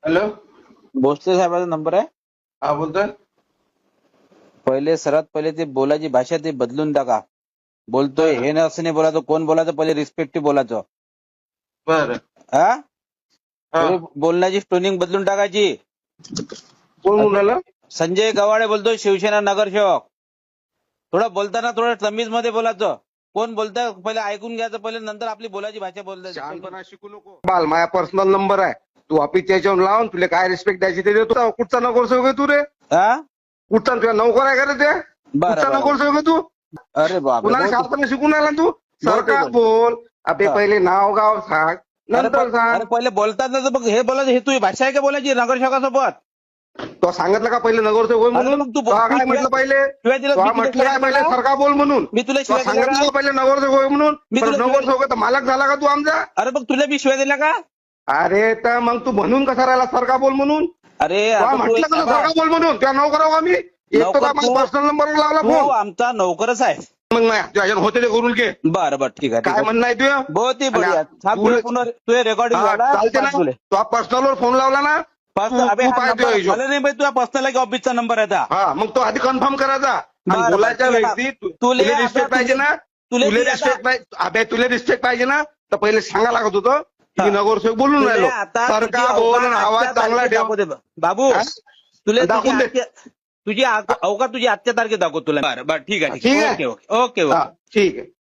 Hello. Bhosale साहेबाचा number आहे. हा बोलतोय. सर्वात पहिले ते बोलायची भाषा ते बदलून टाका. बोलतोय हे ना असं नाही बोलायचं. कोण बोलायचं पहिले रिस्पेक्टिव्ह बोलायचं. बरं. हा हा. थोडी बोलण्याची टोनिंग बदलून टाकायची. कोण म्हणून राहिलं? संजय गव्हाणे बोलतोय, शिवसेना नगरसेवक. थोडं बोलताना थोडं तमीज मध्ये बोलायचं. कोण बोलतंय पहिले ऐकून घ्यायचं पहिले, नंतर आपली बोलायची भाषा बोलायची. शहाणपणा शिकू नको. बाल माझा पर्सनल नंबर आहे. तू ऑफिसच्या याच्यावर लावून तुला काय रिस्पेक्ट द्यायची ते देतो. कुठचा नगरसेवक आहे तू रे? हा कुठचा तुझ्या नोकर आहे का रे ते? बरं कुठचा बरं. नगरसेवक आहे तू? अरे बाप कुणाला शहाणपणा शिकून राहिला तू? सरकार बोल. बोल. अबे हा. पहिले नाव गाव सांग, नंतर सांग. अरे पहिले बोलताना तर बघ हे बोलायचं. हे तुझी भाषा आहे का बोलायची नगरसेवकासोबत? तो सांगितलं का पहिले नगरसेवक होय अरे म्हणून? मग तू तो काय म्हटलं पहिले? शिवाय दिलं. तो म्हटलं काय पहिले सरकार बोल म्हणून? मी तुला तो शिवाय दिल्या सांगितलं का? का पहिले नगरसेवक होय म्हणून? मी पण तुला नगरसेवक आहे तर मालक झाला का तू आमचा? अरे मग तुला मी शिवाय दिल्या का? अरे तर मग तू म्हणून कसा राहिला सरकार बोल म्हणून? अरे तो आता तू म्हटलं का सरकार बोल म्हणून? त्या नोकर आहो आम्ही. एक नोकर तर तू- पर्सनल नंबर लावला तू फोन. आमचा नोकरच आहे. मग नाही तुझ्या होते ते करून घे. बरं बरं ठीक आहे ठीक काय आहे. म्हणणं आहे तुझं? बहुत ही बढिया. आणि थांब तुला- तुला पुन्हा तुझे रेकॉर्डिंग हा, चालते ना. तुले तो पर्सनलवर फोन लावला ना? अबे तू हा पाय नंबर तुझ्या हिशोब. मला नाही माहिती तुझा पर्सनल आहे की ऑफिसचा नंबर आहे आता. हा मग तो आधी कन्फर्म करायचा. आणि बरं, बोलायच्या बरं. व्यक्ती तुले तुला आता रिस्पेक्ट पाहिजे ना? तुले तुला ती आता- रिस्पेक्ट पाहिजे. अबे तुला रिस्पेक्ट पाहिजे ना? तर पहिले सांगा लागत होतं की हा. नगरसेवक बोलून तुले राहिलो. आता तुझी सरकार बोल आणि अवकात आवाज आजच्या चांगला तारखेत ठेव. दाखवू दे. बाबू हा? तुला दाखवून दे. तुझी अवकात तुझी आजच्या तारखेत दाखवतो तुला. बरं बरं ठीक आहे ठीक आहे. ओके ओके ओके हा ओके. ठीक आहे.